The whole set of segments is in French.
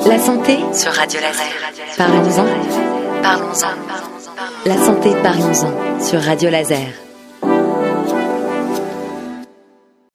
La santé sur Radio Laser. Parlons-en. Parlons-en. La santé, parlons-en sur Radio Laser.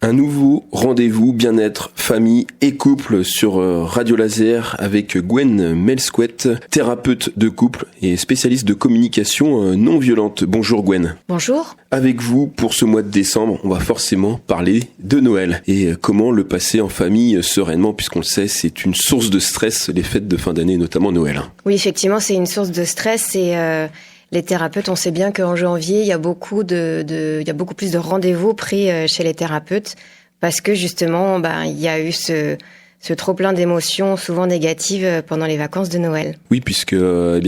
Un nouveau rendez-vous bien-être, famille et couple sur Radio Laser avec Gwen Melsquet, thérapeute de couple et spécialiste de communication non violente. Bonjour Gwen. Bonjour. Avec vous, pour ce mois de décembre, on va forcément parler de Noël et comment le passer en famille sereinement, puisqu'on le sait, c'est une source de stress, les fêtes de fin d'année, notamment Noël. Oui, effectivement, c'est une source de stress et les thérapeutes, on sait bien qu'en janvier, il y a beaucoup plus de rendez-vous pris chez les thérapeutes parce que justement, il y a eu ce trop plein d'émotions souvent négatives pendant les vacances de Noël. Oui, puisque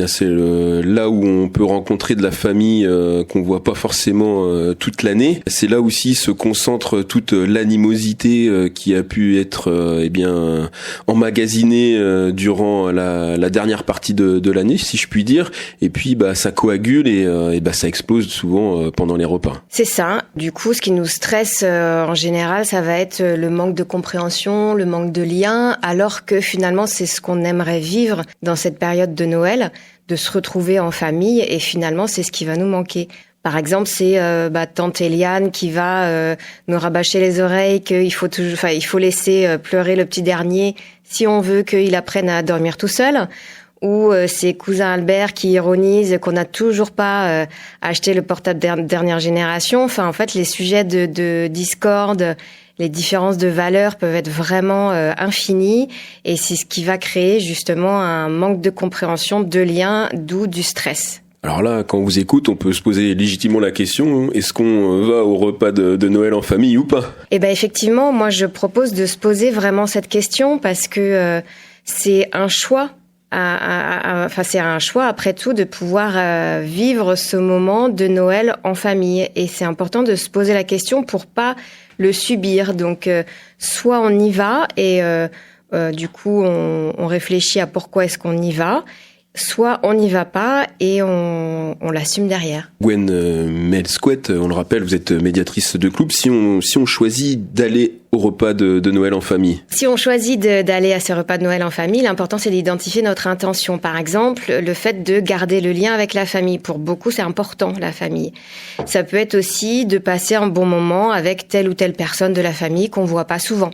c'est là où on peut rencontrer de la famille qu'on voit pas forcément toute l'année. C'est là aussi se concentre toute l'animosité qui a pu être emmagasinée durant la dernière partie de l'année, si je puis dire. Et puis ça coagule et ça explose souvent pendant les repas. C'est ça. Du coup, ce qui nous stresse en général, ça va être le manque de compréhension, le manque de lien, alors que finalement c'est ce qu'on aimerait vivre dans cette période de Noël, de se retrouver en famille, et finalement c'est ce qui va nous manquer. Par exemple, c'est tante Eliane qui va nous rabâcher les oreilles qu'il faut laisser pleurer le petit dernier si on veut qu'il apprenne à dormir tout seul. Ou c'est cousin Albert qui ironise qu'on n'a toujours pas acheté le portable dernière génération. Enfin, en fait, les sujets de discorde, les différences de valeurs peuvent être vraiment infinies, et c'est ce qui va créer justement un manque de compréhension, de lien, d'où du stress. Alors là, quand on vous écoute, on peut se poser légitimement la question, est-ce qu'on va au repas de Noël en famille ou pas ? Effectivement, moi je propose de se poser vraiment cette question parce que c'est un choix. C'est un choix après tout de pouvoir vivre ce moment de Noël en famille, et c'est important de se poser la question pour pas le subir. Donc soit on y va et du coup on réfléchit à pourquoi est-ce qu'on y va, soit on n'y va pas et on l'assume derrière. Gwen Melsquet, on le rappelle, vous êtes médiatrice de couple. Si on choisit d'aller au repas de Noël en famille. Si on choisit d'aller à ces repas de Noël en famille, l'important c'est d'identifier notre intention. Par exemple, le fait de garder le lien avec la famille. Pour beaucoup, c'est important, la famille. Ça peut être aussi de passer un bon moment avec telle ou telle personne de la famille qu'on voit pas souvent.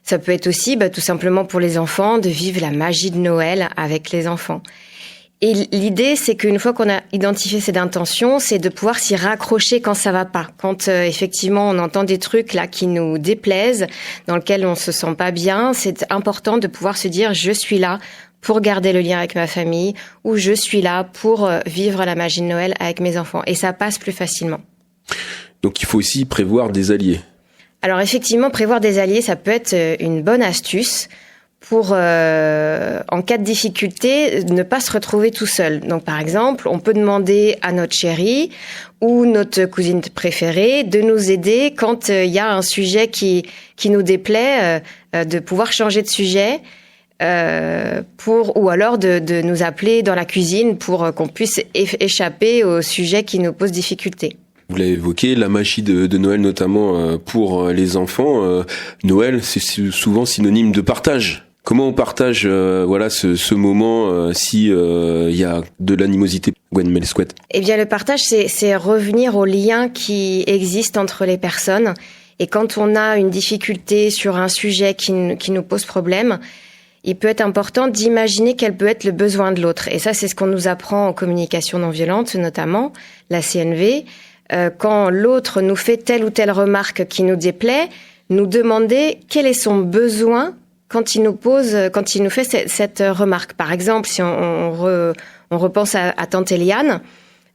Ça peut être aussi, tout simplement pour les enfants, de vivre la magie de Noël avec les enfants. Et l'idée, c'est qu'une fois qu'on a identifié cette intention, c'est de pouvoir s'y raccrocher quand ça va pas. Quand effectivement on entend des trucs là qui nous déplaisent, dans lesquels on se sent pas bien, c'est important de pouvoir se dire je suis là pour garder le lien avec ma famille, ou je suis là pour vivre la magie de Noël avec mes enfants. Et ça passe plus facilement. Donc il faut aussi prévoir des alliés. Alors effectivement, prévoir des alliés, ça peut être une bonne astuce pour, en cas de difficulté, ne pas se retrouver tout seul. Donc, par exemple, on peut demander à notre chérie ou notre cousine préférée de nous aider quand il y a un sujet qui nous déplaît, de pouvoir changer de sujet, ou alors de nous appeler dans la cuisine pour qu'on puisse échapper au sujet qui nous pose difficulté. Vous l'avez évoqué, la magie de Noël, notamment pour les enfants. Noël, c'est souvent synonyme de partage. Comment on partage ce moment si y a de l'animosité, Gwen Melsquet ? Eh bien, le partage, c'est revenir au lien qui existe entre les personnes. Et quand on a une difficulté sur un sujet qui nous pose problème, il peut être important d'imaginer quel peut être le besoin de l'autre. Et ça, c'est ce qu'on nous apprend en communication non violente, notamment la CNV. Quand l'autre nous fait telle ou telle remarque qui nous déplaît, nous demander quel est son besoin quand il nous fait cette remarque. Par exemple, si on repense à tante Eliane,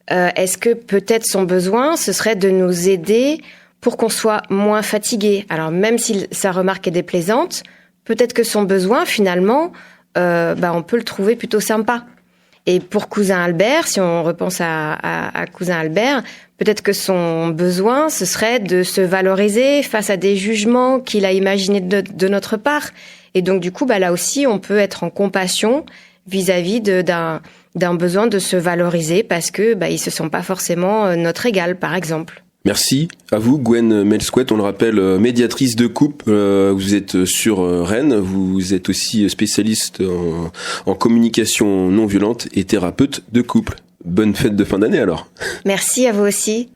est-ce que peut-être son besoin, ce serait de nous aider pour qu'on soit moins fatigué. Alors même si sa remarque est déplaisante, peut-être que son besoin, finalement, on peut le trouver plutôt sympa. Et pour cousin Albert, si on repense à cousin Albert, peut-être que son besoin, ce serait de se valoriser face à des jugements qu'il a imaginés de notre part. Et donc, du coup, là aussi, on peut être en compassion vis-à-vis d'un besoin de se valoriser parce que ils se sentent pas forcément notre égal, par exemple. Merci à vous, Gwen Melsquet. On le rappelle, médiatrice de couple. Vous êtes sur Rennes. Vous êtes aussi spécialiste en communication non violente et thérapeute de couple. Bonne fête de fin d'année alors. Merci à vous aussi.